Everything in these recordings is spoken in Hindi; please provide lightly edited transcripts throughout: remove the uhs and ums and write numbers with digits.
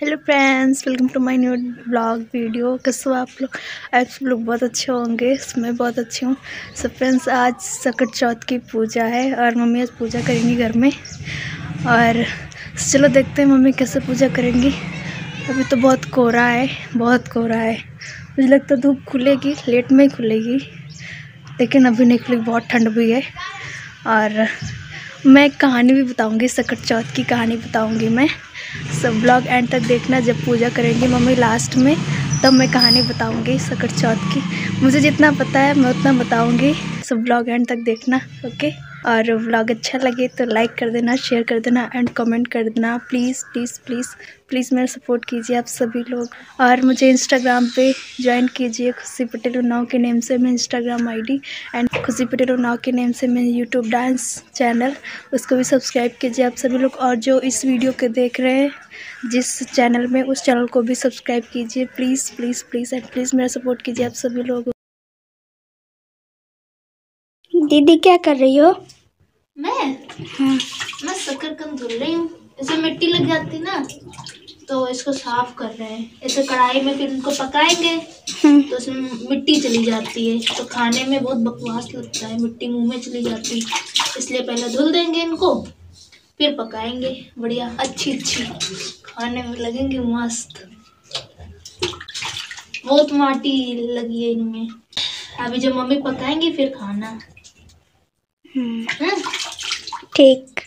Hello friends, welcome to my new blog video. कैसे हो आप लोग? आप लोग बहुत अच्छे होंगे, मैं बहुत अच्छी हूँ। सो फ्रेंड्स, आज संकट चौथ की पूजा है और मम्मी आज पूजा करेंगी घर में। और चलो देखते हैं मम्मी कैसे पूजा करेंगी। अभी तो बहुत कोहरा है, बहुत कोहरा है। मुझे लगता है धूप खुलेगी, लेट में ही खुलेगी, लेकिन अभी नहीं खुलेगी, बहुत ठंड भी है। और मैं कहानी भी बताऊंगी, संकट चौथ की कहानी बताऊंगी मैं। सब ब्लॉग एंड तक देखना। जब पूजा करेंगी मम्मी लास्ट में, तब मैं कहानी बताऊंगी संकट चौथ की। मुझे जितना पता है मैं उतना बताऊंगी। सब ब्लॉग एंड तक देखना, ओके। और व्लॉग अच्छा लगे तो लाइक कर देना, शेयर कर देना एंड कमेंट कर देना। प्लीज़ प्लीज़ प्लीज़ प्लीज़ मेरा सपोर्ट कीजिए आप सभी लोग। और मुझे इंस्टाग्राम पे ज्वाइन कीजिए, खुशी पटेल उन्नाव के नेम से मैं इंस्टाग्राम आईडी, एंड खुशी पटेल उन्नाव के नेम से मैं यूट्यूब डांस चैनल, उसको भी सब्सक्राइब कीजिए आप सभी लोग। और जो इस वीडियो के देख रहे हैं जिस चैनल में, उस चैनल को भी सब्सक्राइब कीजिए। Please please please and please मेरा सपोर्ट कीजिए आप सभी लोग। दीदी क्या कर रही हो? मैं शकरकंद धुल रही हूँ। इसे मिट्टी लग जाती ना, तो इसको साफ कर रहे हैं। इसे कढ़ाई में फिर इनको पकाएंगे तो इसमें मिट्टी चली जाती है, तो खाने में बहुत बकवास लगता है, मिट्टी मुंह में चली जाती है। इसलिए पहले धुल देंगे इनको, फिर पकाएंगे बढ़िया अच्छी खाने में लगेंगे मस्त। बहुत माटी लगी है इनमें। अभी जब मम्मी पकाएंगी फिर खाना। ठीक।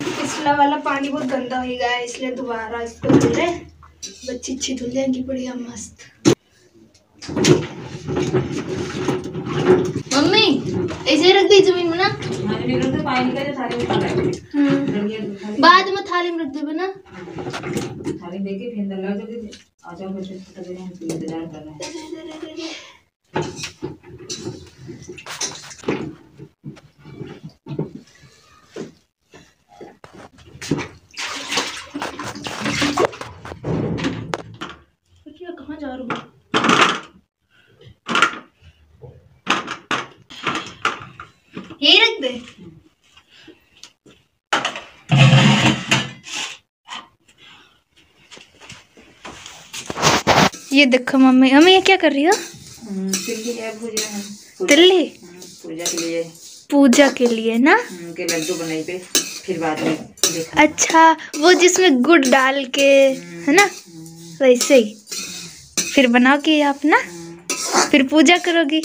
पिछला वाला पानी बहुत गंदा हो गया है, इसलिए दोबारा इसको धुल रहे। बच्ची अच्छी धुल जाएंगी बढ़िया मस्त। मम्मी ऐसे रख दी जमीन में ना, बाद में थाली में रख दे ना। थाली देके फिर अंदर लगा दे। आ जाओ, बच्चे छोटा दे हम इंतजार कर रहे हैं। कहाँ जा रहा हूँ? यही रख दे। ये देखो मम्मी, ये क्या कर रही हो? तिल्ली पूजा के लिए। पूजा के लिए ना, के लड्डू बनाई पे फिर बाद में देखा। अच्छा, वो जिसमें गुड़ डाल के है ना, वैसे ही फिर बनाओगी आप ना, फिर पूजा करोगी।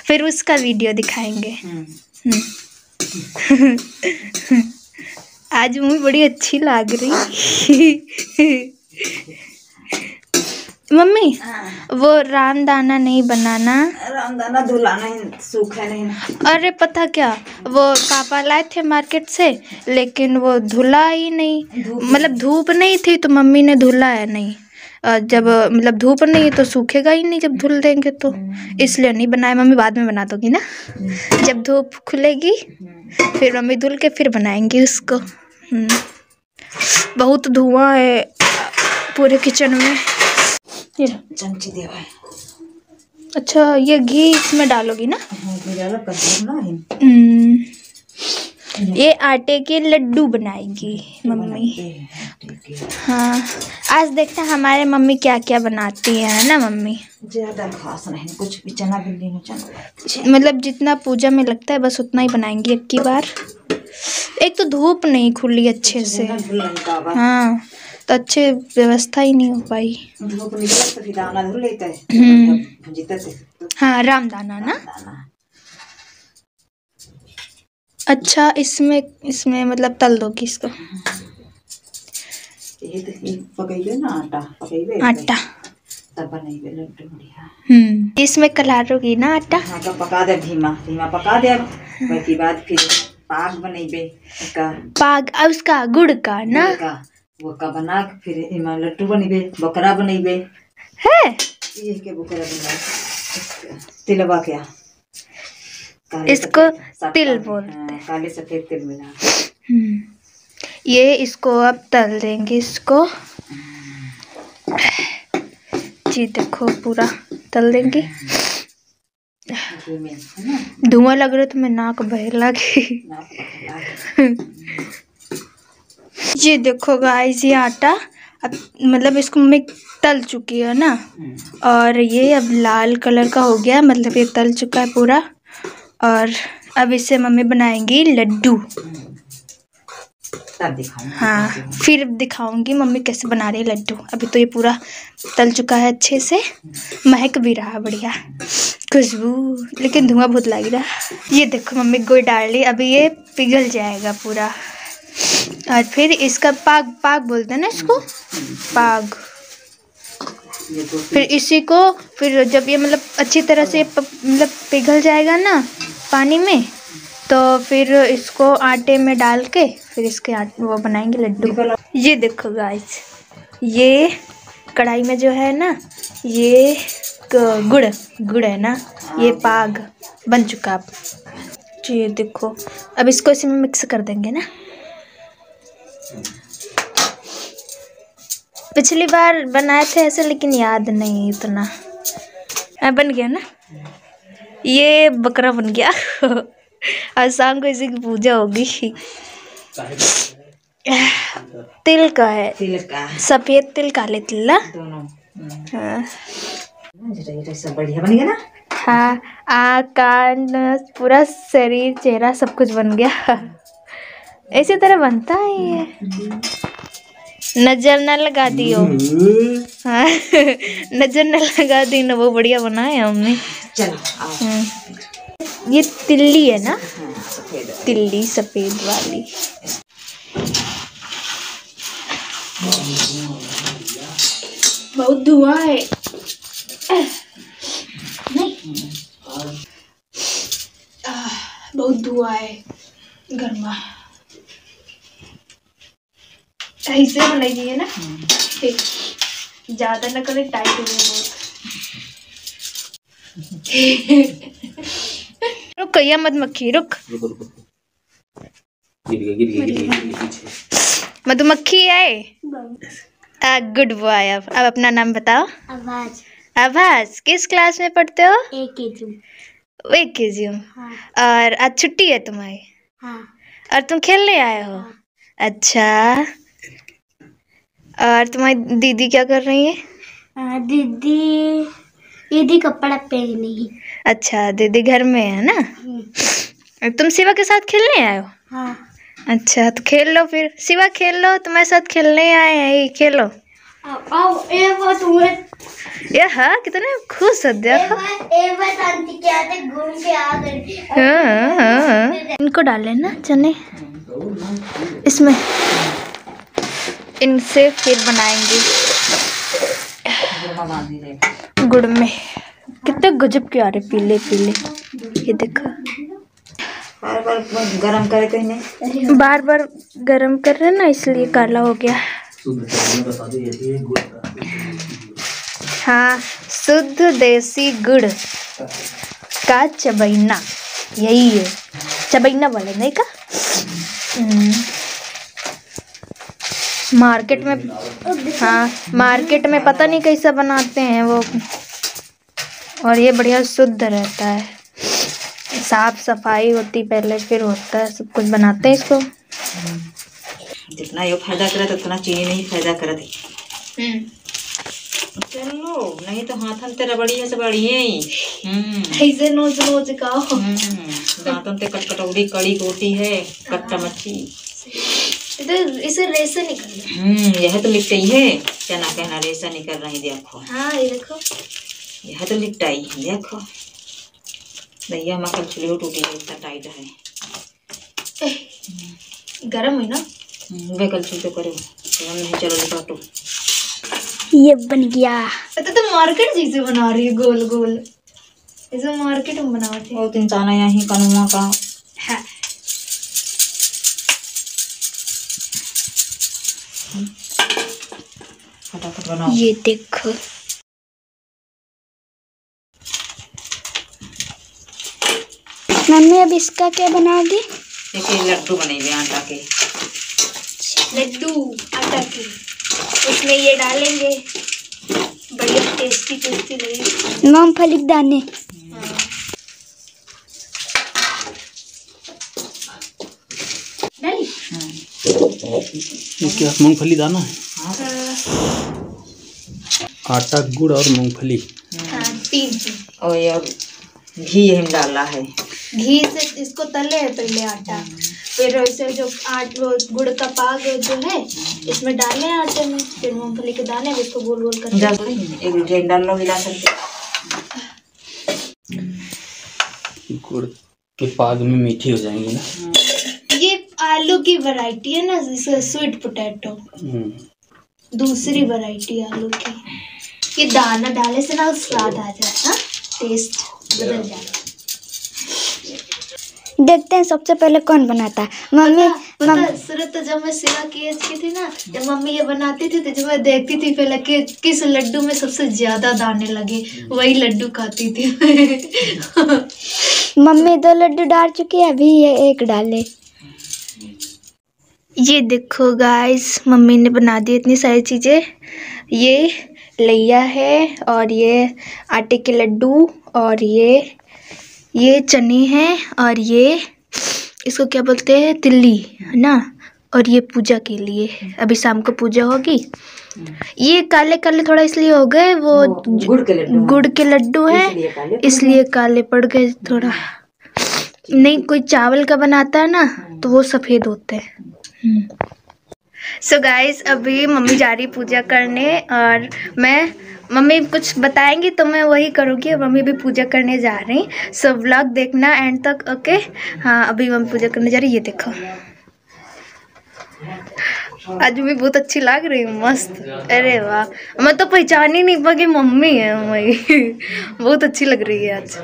फिर उसका वीडियो दिखाएंगे। आज मम्मी बड़ी अच्छी लग रही। मम्मी वो रामदाना नहीं बनाना, रामदाना धुलाना ही, सूखा नहीं। अरे पता क्या, वो पापा लाए थे मार्केट से, लेकिन वो धुला ही नहीं। मतलब धूप नहीं थी तो मम्मी ने धुला है नहीं। जब मतलब धूप नहीं है तो सूखेगा ही नहीं जब धुल देंगे, तो इसलिए नहीं बनाया। मम्मी बाद में बना दोगी ना, जब धूप खुलेगी फिर मम्मी धुल के फिर बनाएंगी उसको। बहुत धुआं है पूरे किचन में। चमची देवा है। अच्छा, ये घी इसमें डालोगी ना? ये आटे के लड्डू बनाएगी मम्मी। हाँ, आज देखते हैं हमारे मम्मी क्या क्या बनाती है ना मम्मी। ज्यादा खास नहीं, कुछ भी चना भिंडी में चना, मतलब जितना पूजा में लगता है बस उतना ही बनाएंगी एक की बार। एक तो धूप नहीं खुली अच्छे से, हाँ, तो अच्छे व्यवस्था ही नहीं हो पाई। धूप निकला तो फिर दाना धुल लेता है। हाँ, रामदाना ना। अच्छा, इसमें मतलब तल दोगी इसको। ये पकाइबे ना, आटा तब बनाइबे लड्डू बढ़िया। इसमें कलारोगी ना आटा। हाँ, तो पका दे, धीमा पका दे। बाकी बाद फिर पाग बनाइबे का, पाग उसका गुड़ का ना, वो का बना के फिर इमा लड्डू बनाइबे, बकरा बनाइबे है। ये के बकरा बना तिलवा क्या, इसको तिल बोलते हैं, काले सफेद तिल मिला। ये इसको अब तल देंगे इसको। जी देखो, पूरा तल देंगे। धुआं लग रहा तो मैं नाक बह लगी। ये देखो गाइस, ये आटा अब मतलब इसको मैं तल चुकी है ना, और ये अब लाल कलर का हो गया, मतलब ये तल चुका है पूरा। और अब इससे मम्मी बनाएंगी लड्डू। हाँ, फिर दिखाऊंगी मम्मी कैसे बना रही है लड्डू। अभी तो ये पूरा तल चुका है अच्छे से, महक भी रहा बढ़िया खुशबू, लेकिन धुआं बहुत लग रहा। ये देखो मम्मी गुड़ डाल रही, अभी ये पिघल जाएगा पूरा। और फिर इसका पाग, पाग बोलते हैं ना इसको, पाग। फिर इसी को फिर जब ये मतलब अच्छी तरह से मतलब पिघल जाएगा ना पानी में, तो फिर इसको आटे में डाल के फिर इसके वो बनाएंगे लड्डू। ये देखो गाइस, ये कढ़ाई में जो है ना, ये गुड़ है ना, ये पाग बन चुका। अब ये देखो, अब इसको इसी में मिक्स कर देंगे ना। पिछली बार बनाए थे ऐसे, लेकिन याद नहीं इतना। बन गया ना, ये बकरा बन गया। आज शाम को इसी की पूजा होगी। तिल का है, सफेद तिल, काले तिल ना दोनों। हाँ सब बढ़िया बन गया ना। हाँ, आँख, कान, पूरा शरीर, चेहरा सब कुछ बन गया। इसी तरह बनता है ये। नजर न लगा दियो। हाँ, नजर न लगा दी ना, वो बढ़िया बनाए हमने। ये तिल्ली है ना, तिल्ली सफेद वाली। बहुत धुआं है। बहुत धुआं है, गर्मा। ऐसे बनाई है ना, ज्यादा न करे, टाइट हो गया बहुत। रुक कहिया मत मक्खी, रुक। मधुमक्खी है। Good boy. अब अपना नाम बताओ। आवाज। आवाज, किस क्लास में पढ़ते हो? एक केजी। हाँ। और आज छुट्टी है तुम्हारी? हाँ। और तुम खेलने आए हो? हाँ। अच्छा, और तुम्हारी दीदी क्या कर रही है? दीदी कपड़ा पहन रही है। अच्छा, दीदी घर में है ना। तुम शिवा के साथ खेलने आए हो? हाँ। अच्छा, तो खेल लो फिर। शिवा खेल लो, तुम्हारे साथ खेलने आए हैं, खेलो। ये हाँ, कितने खुश हो देखो। घूम के आ गए। हाँ, इनको डाले ना चने इसमें, इनसे फिर बनाएंगे गुड़ में। कितने गजब के आ रहे, पीले पीले। ये देखो, बार बार गरम करे कहीं, बार बार गरम कर रहे ना, इसलिए काला हो गया। हाँ, शुद्ध देसी गुड़ का चबैना, यही है चबैना बोले नहीं का। मार्केट में, हाँ मार्केट में पता नहीं कैसा बनाते हैं वो, और ये बढ़िया शुद्ध रहता है, साफ सफाई होती पहले, फिर होता है, सब कुछ बनाते हैं इसको। जितना ये फायदा करत उतना चीनी नहीं फायदा करत है। चलो, नहीं तो हाथन ते रबड़ी है, सब बढ़िया ही। ऐसे नोच नोच खाओ। दांतन ते कटकटौड़ी, कड़ी गोटी है, कट्टा मच्छी। इसे रेसा निकल। यह तो लिपटाई है, क्या ना कहना, रेसा निकल रही देखो। हाँ ये देखो, यह तो लिपटाई है देखो। भैया हमारा कल टूटी है, इतना टाइट है। गरम है ना, वे कल तो करो गरम नहीं। चलो लिपाटो, ये बन गया। तो मार्केट जैसे बना रही है, गोल गोल, इसे मार्केट में बनाते हैं। बहुत इंसान है यहाँ कनुआ का है। फटाफट बनाओ। ये देखो, मम्मी अब इसका क्या बनाओगी? देखिए लड्डू बनेंगे आटा के, लड्डू आटा के, उसमें ये डालेंगे, बढ़िया टेस्टी टेस्टी लगेगी। मूंगफली के दाने। हाँ। ये क्या मूंगफली दाना है? आटा, गुड़ और मूंगफली। 3 और घी हम डाला है। घी से इसको तले है पहले आटा, फिर इसे जो वो गुड़ का पाग जो है इसमें डाले हैं आटे में, फिर मूंगफली के दाने इसको गोल गोल करके एक डाल लो मिला करके। गुड़ के पाग में मीठी हो जाएंगी ना। ये आलू की वैरायटी है ना, जैसे स्वीट पोटैटो, दूसरी वैरायटी आलू की। ये दाना डालने से ना स्वाद आ जाता, टेस्ट बदल जाता। देखते हैं सबसे पहले कौन बनाता है। मम्मी पता सूरत जब मैं सेवा की थी ना, जब मम्मी ये बनाती थी तो जब मैं देखती थी पहले कि किस लड्डू में सबसे ज्यादा दाने लगे, वही लड्डू खाती थी। मम्मी 2 लड्डू डाल चुकी है, अभी ये 1 डाले। ये देखो गाइस, मम्मी ने बना दी इतनी सारी चीज़ें। ये लैया है और ये आटे के लड्डू और ये चने हैं और ये इसको क्या बोलते हैं, तिल्ली है ना। और ये पूजा के लिए, अभी शाम को पूजा होगी। ये काले काले थोड़ा इसलिए हो गए, वो गुड़ के लड्डू है इसलिए काले पड़ गए थोड़ा। नहीं कोई चावल का बनाता है ना तो वो सफ़ेद होते हैं। सो गाइस, अभी मम्मी जा रही पूजा करने और मम्मी कुछ बताएंगी तो मैं वही करूँगी। और मम्मी भी पूजा करने जा रही, सो व्लॉग देखना एंड तक, ओके। हाँ, अभी मम्मी पूजा करने जा रही। ये देखो, आज मैं बहुत अच्छी लग रही हूँ, मस्त। अरे वाह, मैं तो पहचान ही नहीं पाई मम्मी है मम्मी। बहुत अच्छी लग रही है आज।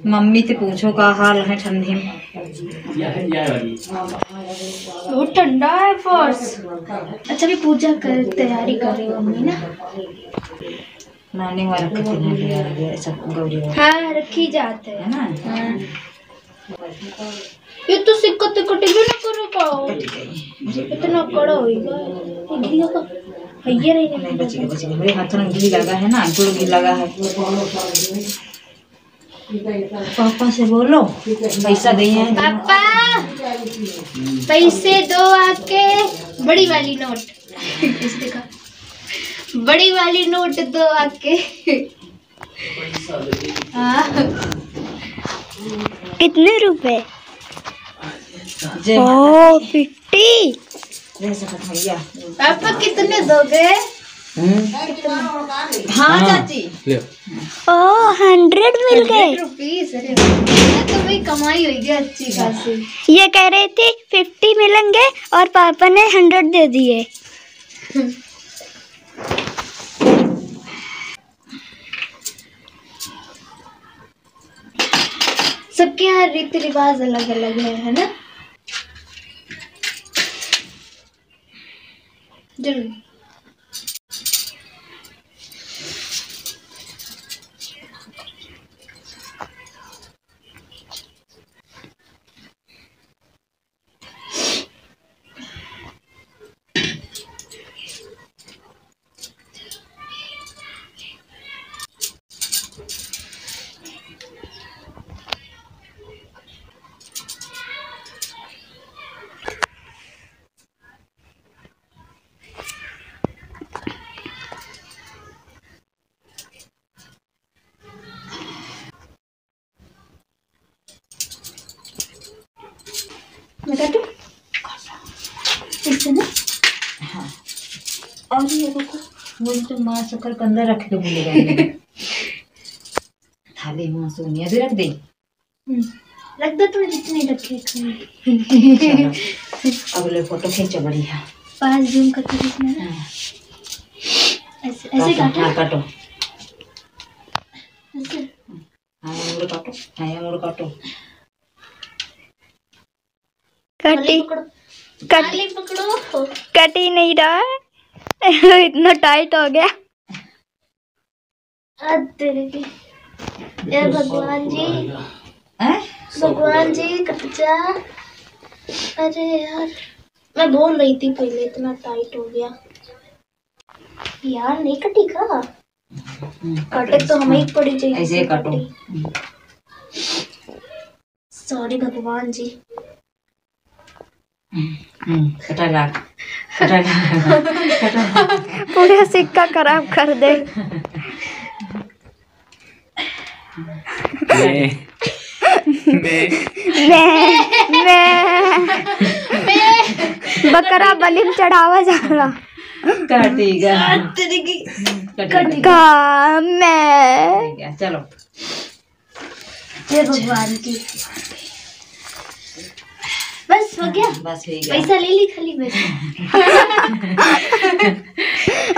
मम्मी से पूछो का हाल है ठंडी में। बहुत ठंडा है फर्स। अच्छा, भी पूजा कर तैयारी कर रही मम्मी ना। नानी वाला गौरी हाँ, रखी जाते है ना। हाँ। ये तो सिक्का तो कटे भी ना करो पाओ, इतना कड़ा होएगा घी का हइये नहीं बचेगा। मेरे हाथों में घी लगा है ना, गुड़ घी लगा है। पापा से बोलो पैसा दिए। पापा पैसे दो आके, बड़ी वाली नोट। देखा, बड़ी वाली नोट दो आके। कितने रुपए? 50। पापा कितने दोगे? हाँ चाची, 100 मिल गए। रुपीस। अरे तो भाई कमाई होगी अच्छी खासी। ये कह रहे थे 50 मिलेंगे और पापा ने 100 दे दिए। सबके यहाँ रीति रिवाज अलग अलग है ना। जरूर। मैं काटूं? इससे ना। हाँ। और ये देखो, मुझे तो माँ शक्कर के अंदर रख के भूल गए। थाली में सोनिया भी रख दे। रख दो, तुम्हें जितनी रखे। अगले फोटो खींचो बढ़िया। पास जूम करके दिखना है। ऐसे ऐसे काटो। हाँ काटो। ऐसे। हाँ मुड़ काटो। हाँ मुड़ काटो। कटी कटी पकड़ो। कटी नहीं रहा है। इतना टाइट हो गया। ए भगवान जी, भगवान जी कट जा। अरे यार, मैं बोल रही थी पहले इतना टाइट हो गया यार। नहीं कटी का कटे तो हमें ही पड़ी चाहिए। ऐसे काटो। सॉरी भगवान जी। कटा ला पूरा सिक्का खराब कर दे। बकरा बलि में चढ़ावा जा रहा। काटेगा चलो जय भगवान की। बस हो गया, बस हो गया। पैसा ले ली खाली बस।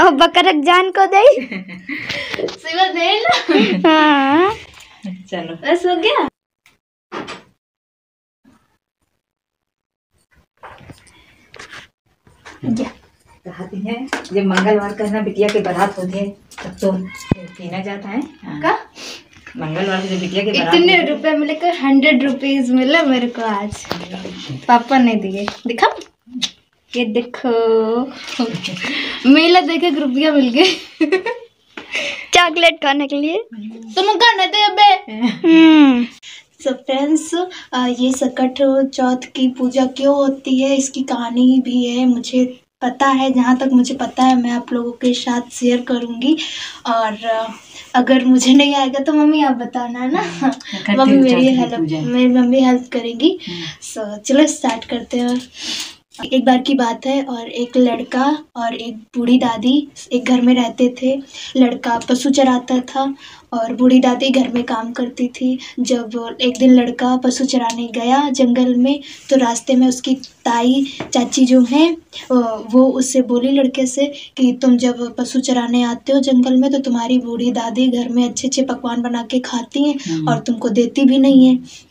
और बकरा जान को दे सिवा दे ना। हाँ चलो बस हो गया। कहती है जब मंगलवार का ना बिटिया के बारात होती है तब तो पीना जाता है। का मंगलवार को जब बिटिया के बारात इतने रुपए मिले को 100 रुपीज मिला मेरे को आज। पापा ने दिए। दिखा ये देखो मेला देखे रुपया मिल गए चॉकलेट खाने के लिए। तुम खाने थे अबे। सो फ्रेंड्स, ये सकट चौथ की पूजा क्यों होती है इसकी कहानी भी है, मुझे पता है। जहाँ तक मुझे पता है मैं आप लोगों के साथ शेयर करूँगी। और अगर मुझे नहीं आएगा तो मम्मी आप बताना ना। मम्मी मेरी मम्मी हेल्प करेंगी। सो चलो स्टार्ट करते हैं। एक बार की बात है और एक लड़का और एक बूढ़ी दादी एक घर में रहते थे। लड़का पशु चराता था और बूढ़ी दादी घर में काम करती थी। जब एक दिन लड़का पशु चराने गया जंगल में तो रास्ते में उसकी ताई चाची जो हैं वो उससे बोली लड़के से कि तुम जब पशु चराने आते हो जंगल में तो तुम्हारी बूढ़ी दादी घर में अच्छे अच्छे पकवान बना के खाती हैं और तुमको देती भी नहीं है।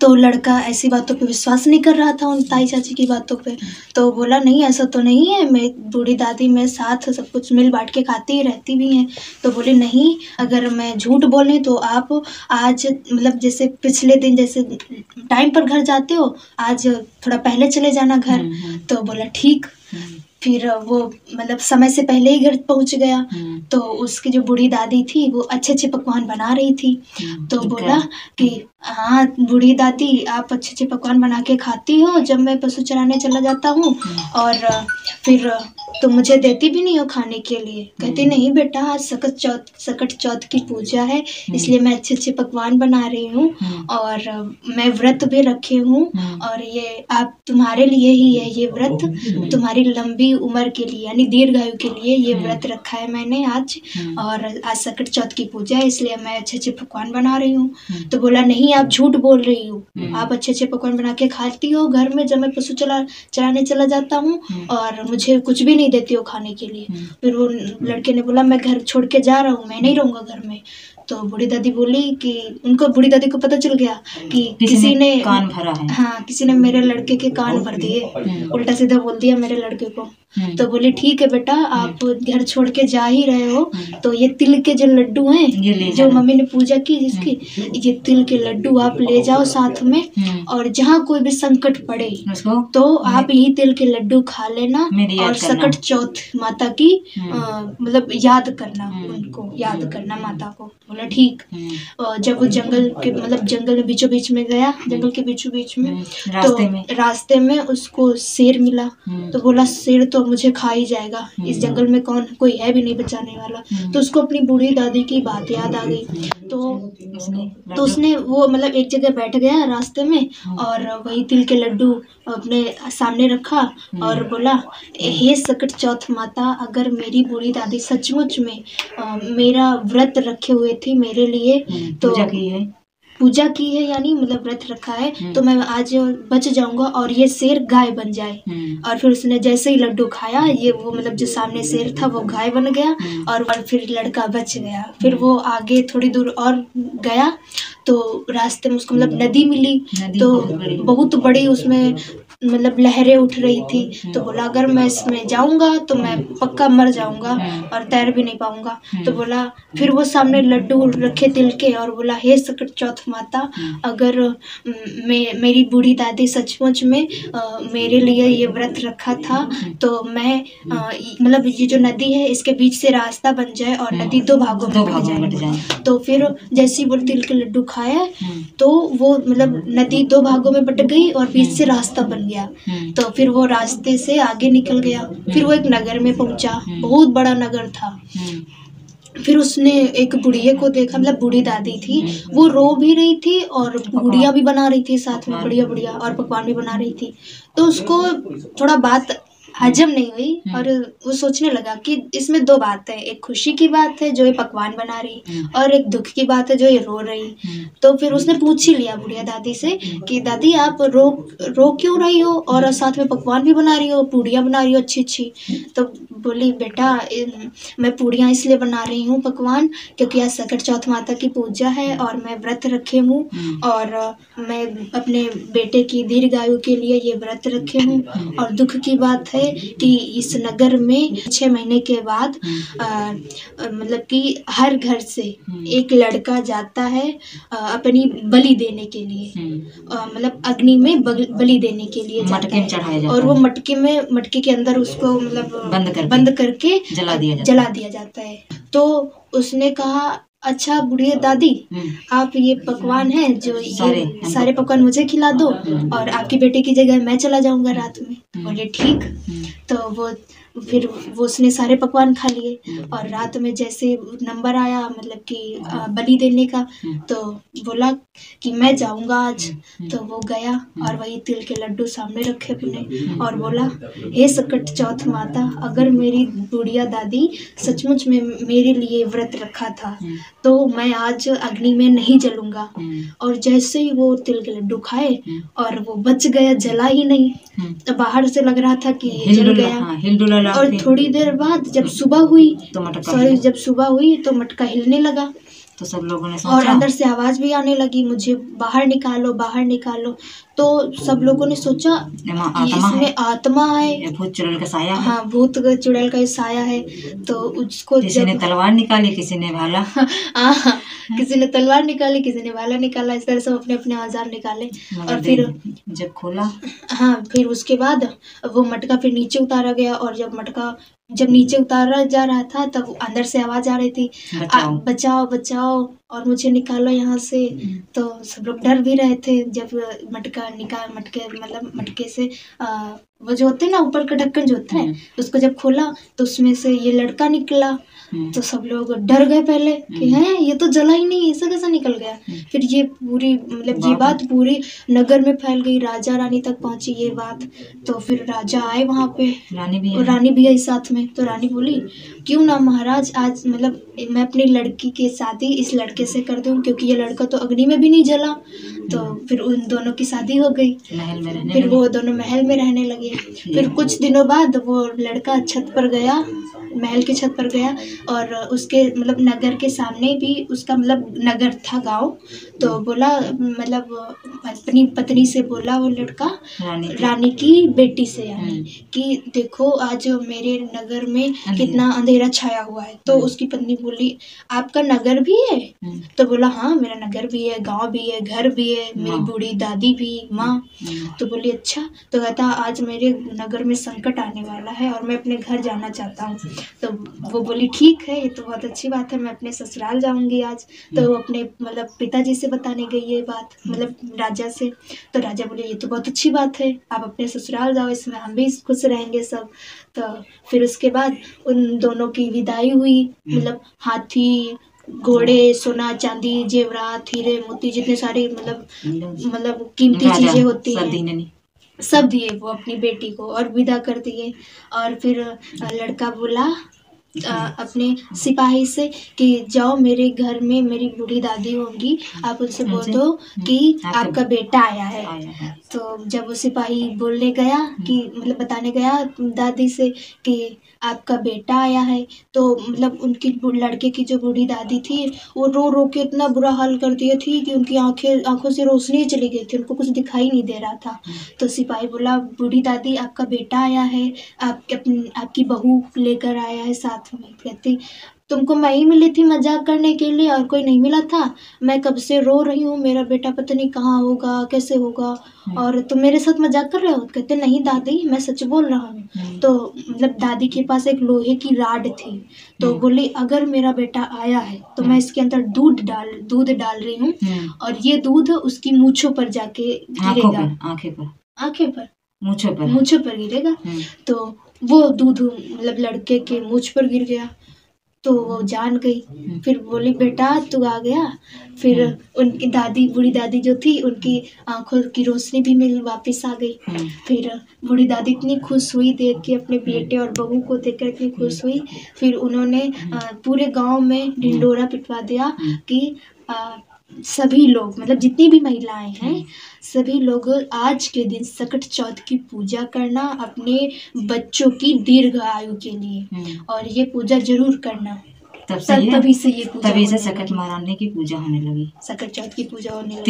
तो लड़का ऐसी बातों पे विश्वास नहीं कर रहा था उन ताई चाची की बातों पे। तो बोला नहीं ऐसा तो नहीं है, मैं बूढ़ी दादी में साथ सब कुछ मिल बांट के खाती ही रहती भी हैं। तो बोले नहीं, अगर मैं झूठ बोले तो आप आज मतलब जैसे पिछले दिन जैसे टाइम पर घर जाते हो आज थोड़ा पहले चले जाना घर। तो बोला ठीक। फिर वो मतलब समय से पहले ही घर पहुंच गया। तो उसकी जो बूढ़ी दादी थी वो अच्छे अच्छे पकवान बना रही थी। तो बोला कि हाँ बूढ़ी दादी आप अच्छे अच्छे पकवान बना के खाती हो जब मैं पशु चराने चला जाता हूँ और फिर तो मुझे देती भी नहीं हो खाने के लिए। कहती नहीं बेटा आज सकट चौथ की पूजा है इसलिए मैं अच्छे अच्छे पकवान बना रही हूँ और मैं व्रत भी रखी हूँ और ये आप तुम्हारे लिए ही है ये व्रत, तुम्हारी लंबी उम्र के लिए यानी दीर्घायु के लिए ये व्रत रखा है मैंने आज। और आज सकट चौथ की पूजा है इसलिए मैं अच्छे अच्छे पकवान बना रही हूँ। तो बोला नहीं आप झूठ बोल रही हो, आप अच्छे अच्छे पकवान बना के खाती हो घर में जब मैं पशु चराने चला जाता हूँ और मुझे कुछ भी नहीं देती हो खाने के लिए। फिर वो लड़के ने बोला मैं घर छोड़ के जा रहा हूँ, मैं नहीं रहूँगा घर में। तो बूढ़ी दादी बोली कि उनको बूढ़ी दादी को पता चल गया कि किसी ने कान भरा है। हाँ किसी ने मेरे लड़के के कान भर दिए, उल्टा सीधा बोल दिया मेरे लड़के को। तो बोली ठीक है बेटा आप घर छोड़ के जा ही रहे हो तो ये तिल के जो लड्डू हैं जो मम्मी ने पूजा की जिसकी, ये तिल के लड्डू आप ले जाओ साथ में और जहाँ कोई भी संकट पड़े तो आप यही तिल के लड्डू खा लेना और सकट चौथ माता की मतलब याद करना, उनको याद करना माता को। बोला ठीक। जब वो जंगल के मतलब जंगल में बीचों बीच में गया, जंगल के बीचों बीच में तो रास्ते में उसको शेर मिला। तो बोला शेर तो मुझे खा ही जाएगा, इस जंगल में कौन कोई है भी नहीं बचाने वाला। तो उसको अपनी बूढ़ी दादी की बात याद आ गई। तो उसने वो मतलब एक जगह बैठ गया रास्ते में और वही तिल के लड्डू अपने सामने रखा और बोला हे सकट चौथ माता अगर मेरी बूढ़ी दादी सचमुच में मेरा व्रत रखे हुए थी मेरे लिए तो पूजा की है यानी मतलब व्रत रखा है तो मैं आज बच जाऊंगा और ये शेर गाय बन जाए। और फिर उसने जैसे ही लड्डू खाया ये वो मतलब जो सामने शेर था वो गाय बन गया और फिर लड़का बच गया। फिर वो आगे थोड़ी दूर और गया तो रास्ते में उसको मतलब नदी मिली तो बहुत बड़ी उसमें मतलब लहरें उठ रही थी। तो बोला अगर मैं इसमें जाऊंगा तो मैं पक्का मर जाऊंगा और तैर भी नहीं पाऊंगा। तो बोला, फिर वो सामने लड्डू रखे तिल के और बोला, हे सकट चौथ माता, अगर मेरी बूढ़ी दादी सचमुच में मेरे लिए ये व्रत रखा था तो मैं मतलब ये जो नदी है इसके बीच से रास्ता बन जाए और नदी दो भागों में बट जाए। तो फिर जैसे ही वो तिल के लड्डू खाया तो वो मतलब नदी दो भागों में बट गई और बीच से रास्ता बन गया। तो फिर वो रास्ते से आगे निकल गया। फिर वो एक नगर में पहुंचा, बहुत बड़ा नगर था। फिर उसने एक बुढ़िया को देखा, मतलब बूढ़ी दादी थी, वो रो भी रही थी और गुड़िया भी बना रही थी साथ में, बढ़िया बढ़िया, और पकवान भी बना रही थी। तो उसको थोड़ा बात हजम नहीं हुई और वो सोचने लगा कि इसमें दो बात है, एक खुशी की बात है जो ये पकवान बना रही और एक दुख की बात है जो ये रो रही। तो फिर उसने पूछ ही लिया बुढ़िया दादी से कि दादी आप रो क्यों रही हो और साथ में पकवान भी बना रही हो, पूड़ियाँ बना रही हो अच्छी अच्छी। तो बोली, बेटा मैं पूड़ियाँ इसलिए बना रही हूँ पकवान क्योंकि आज सकट चौथ माता की पूजा है और मैं व्रत रखे हूँ और मैं अपने बेटे की दीर्घायु के लिए ये व्रत रखे हूँ। और दुख की बात है कि इस नगर में 6 महीने के बाद मतलब कि हर घर से एक लड़का जाता है अपनी बलि देने के लिए, मतलब अग्नि में बलि देने के लिए जाता है और वो मटके के अंदर उसको मतलब बंद करके जला दिया जाता है। तो उसने कहा, अच्छा बुढ़िया दादी, आप ये पकवान हैं जो ये सारे पकवान मुझे खिला दो और आपकी बेटे की जगह मैं चला जाऊंगा रात में। बोले ठीक। तो वो फिर उसने सारे पकवान खा लिए और रात में जैसे नंबर आया मतलब कि बलि देने का, तो बोला कि मैं जाऊंगा आज। तो वो गया और वही तिल के लड्डू सामने रखे अपने और बोला, हे सकट चौथ माता, अगर मेरी बुढ़िया दादी सचमुच में मेरे लिए व्रत रखा था तो मैं आज अग्नि में नहीं जलूंगा। और जैसे ही वो तिल के लड्डू खाए और वो बच गया, जला ही नहीं। तो बाहर से लग रहा था कि जल गया। और थोड़ी देर बाद जब सुबह हुई तो मटका हिलने लगा। तो सब लोगों ने और अंदर से आवाज भी आने लगी, मुझे बाहर निकालो, बाहर निकालो। तो सब लोगों ने सोचा इसमें आत्मा है, भूत चुड़ैल का साया है। हाँ, भूत चुड़ैल का साया है। तो उसको किसी ने तलवार निकाली, किसी ने भाला किसी ने तलवार निकाली, किसी ने भाला निकाला, इस तरह से अपने अपने औजार निकाले। और फिर जब खोला, हाँ, फिर उसके बाद वो मटका फिर नीचे उतारा गया और जब नीचे उतारा जा रहा था तब अंदर से आवाज आ रही थी, बचाओ बचाओ और मुझे निकालो यहाँ से। तो सब लोग डर भी रहे थे। जब मटके से वो जो होते हैं ना, ऊपर का ढक्कन जो होता है, उसको जब खोला तो उसमें से ये लड़का निकला। तो सब लोग डर गए पहले कि हैं ये तो जला ही नहीं, ऐसा कैसा निकल गया। फिर ये पूरी मतलब ये बात पूरी नगर में फैल गई, राजा रानी तक पहुंची ये बात। तो फिर राजा आए वहाँ पे, रानी भी आई साथ में। तो रानी बोली, क्यों ना महाराज, आज मतलब मैं अपनी लड़की की शादी इस लड़के से कर दूं क्योंकि ये लड़का तो अग्नि में भी नहीं जला। तो फिर उन दोनों की शादी हो गई। फिर वो दोनों महल में रहने लगे। फिर कुछ दिनों बाद वो लड़का छत पर गया, महल की छत पर गया और उसके मतलब नगर के सामने भी उसका मतलब नगर था, गांव। तो बोला मतलब अपनी पत्नी से बोला वो लड़का, रानी की बेटी से, यानी कि देखो आज मेरे नगर में कितना अंधेरा छाया हुआ है। तो उसकी पत्नी बोली, आपका नगर भी है? तो बोला, हाँ मेरा नगर भी है, गांव भी है, घर भी है, मेरी बूढ़ी दादी भी, माँ। तो बोली अच्छा। तो कहता, आज मेरे नगर में संकट आने वाला है और मैं अपने घर जाना चाहता हूँ। तो वो बोली, ठीक है, ये तो बहुत अच्छी बात है, मैं अपने ससुराल जाऊंगी आज। तो वो अपने मतलब पिताजी से बताने गई ये बात, मतलब राजा से। तो राजा बोले, ये तो बहुत अच्छी बात है, आप अपने ससुराल जाओ, इसमें हम भी खुश रहेंगे सब। तो फिर उसके बाद उन दोनों की विदाई हुई। मतलब हाथी, घोड़े, सोना चांदी, जेवरात, हीरे मोती, जितने सारे मतलब कीमती चीजें होती हैं सब दिए वो अपनी बेटी को और विदा कर दिए। और फिर लड़का बोला अपने सिपाही से कि जाओ मेरे घर में मेरी बूढ़ी दादी होंगी, आप उनसे बोल दो कि आपका बेटा आया है। तो जब वो सिपाही बोलने गया कि मतलब बताने गया दादी से कि आपका बेटा आया है, तो मतलब उनकी लड़के की जो बूढ़ी दादी थी वो रो रो के इतना बुरा हाल कर दिए थी कि उनकी आंखों से रोशनी चली गई थी, उनको कुछ दिखाई नहीं दे रहा था। तो सिपाही बोला, बूढ़ी दादी आपका बेटा आया है, आपकी बहू लेकर आया है साथ में। कहती तुमको मैं ही मिली थी मजाक करने के लिए और कोई नहीं मिला था, मैं कब से रो रही हूँ, मेरा बेटा पता नहीं कहाँ होगा कैसे होगा, और तुम मेरे साथ मजाक कर रहे हो। कहते नहीं दादी मैं सच बोल रहा हूँ। तो मतलब दादी के पास एक लोहे की राड थी, तो बोली अगर मेरा बेटा आया है तो मैं इसके अंदर दूध डाल रही हूँ और ये दूध उसकी मूंछों पर जाके गिरेगा, आंखें पर मूंछों पर गिरेगा। तो वो दूध मतलब लड़के के मूंछ पर गिर गया, तो वो जान गई। फिर बोली बेटा तू आ गया। फिर उनकी दादी, बूढ़ी दादी जो थी, उनकी आंखों की रोशनी भी मिल वापस आ गई। फिर बूढ़ी दादी इतनी खुश हुई देख के, अपने बेटे और बहू को देखकर इतनी खुश हुई। फिर उन्होंने पूरे गांव में ढिंडोरा पिटवा दिया कि सभी लोग मतलब जितनी भी महिलाएं हैं सभी लोग आज के दिन सकट चौथ की पूजा करना अपने बच्चों की दीर्घ आयु के लिए, और ये पूजा जरूर करना। तभी से ये पूजा, तभी से सकट महारानी की पूजा होने लगी, सकट चौथ की पूजा होने लगी।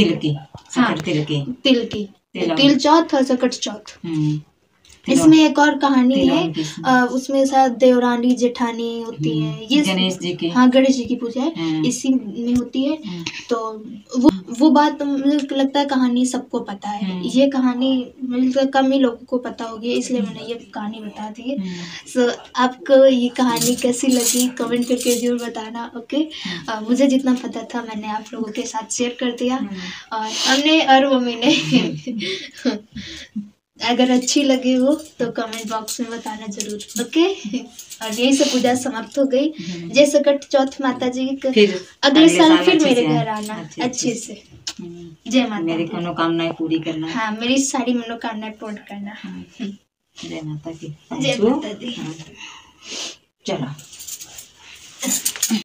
तिल की तिल चौथ और सकट चौथ। इसमें एक और कहानी है, उसमें शायद देवरानी जेठानी होती है, ये गणेश जी की, हाँ गणेश जी की पूजा है, इसी में होती है। तो वो बात मुझे लगता है कहानी सबको पता है, ये कहानी मतलब कम ही लोगों को पता होगी, इसलिए मैंने ये कहानी बता दी है। सो आपको ये कहानी कैसी लगी कमेंट करके जरूर बताना। ओके, मुझे जितना पता था मैंने आप लोगों के साथ शेयर कर दिया, और हमने और मम्मी ने अगर अच्छी लगी हो तो कमेंट बॉक्स में बताना जरूर। ओके, और यही से पूजा समाप्त हो गई। जय सकट चौथ माता जी, अगले साल फिर मेरे घर आना अच्छे से। जय माता, मेरी मनोकामनाएं पूरी करना। हाँ, मेरी सारी मनोकामनाएं पूर्ण करना। जय माता की, जय माता दी। चलो।